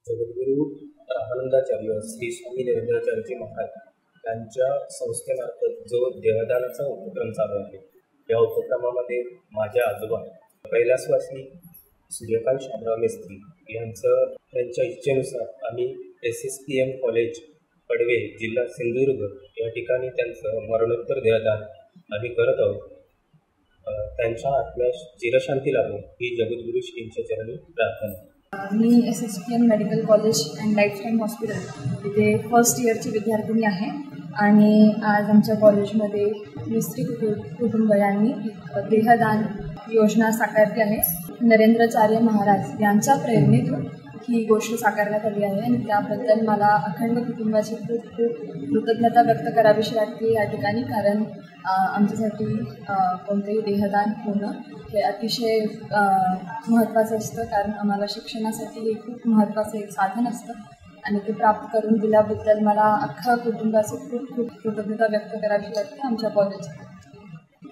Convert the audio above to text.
जगद्गुरू आनंदाचार्य श्री स्वामी नरेंद्राचार्यजी महाराज यांच्या संस्थेमार्फत जो देहदानाचा उपक्रम चालू आहे, या उपक्रमामध्ये माझे आजोबा कैलासवासी सूर्यकांत शामराव मेस्त्री यांच्या इच्छेनुसार आम्ही SSPM कॉलेज पडवे जिल्हा सिंधुदुर्ग या ठिकाणी त्यांचं मरणोत्तर देहदान आम्ही करत आहोत. त्यांच्या आत्म्यास चिरशांती लाभो ही जगद्गुरू श्रींच्या चरणी प्रार्थना. मी SSPM medical college and lifetime hospital इथे फर्स्ट इयरची विद्यार्थिनी आहे आणि आज आमच्या कॉलेजमध्ये मिस्त्री कुटुंब यांनी देहदान योजना साकारली आहे. नरेंद्राचार्य महाराज यांच्या प्रेरणेतून ही गोष्ट साकारण्यात आली आहे आणि त्याबद्दल मला अखंड कुटुंबाची खूप खूप कृतज्ञता व्यक्त करावीशी वाटते या ठिकाणी. कारण आमच्यासाठी कोणतेही देहदान होणं हे अतिशय महत्त्वाचं असतं, कारण आम्हाला शिक्षणासाठी हे खूप महत्त्वाचं एक साधन असतं आणि ते प्राप्त करून दिल्याबद्दल मला अख्खा कुटुंबाची खूप खूप कृतज्ञता व्यक्त करावी वाटते आमच्या कॉलेजला.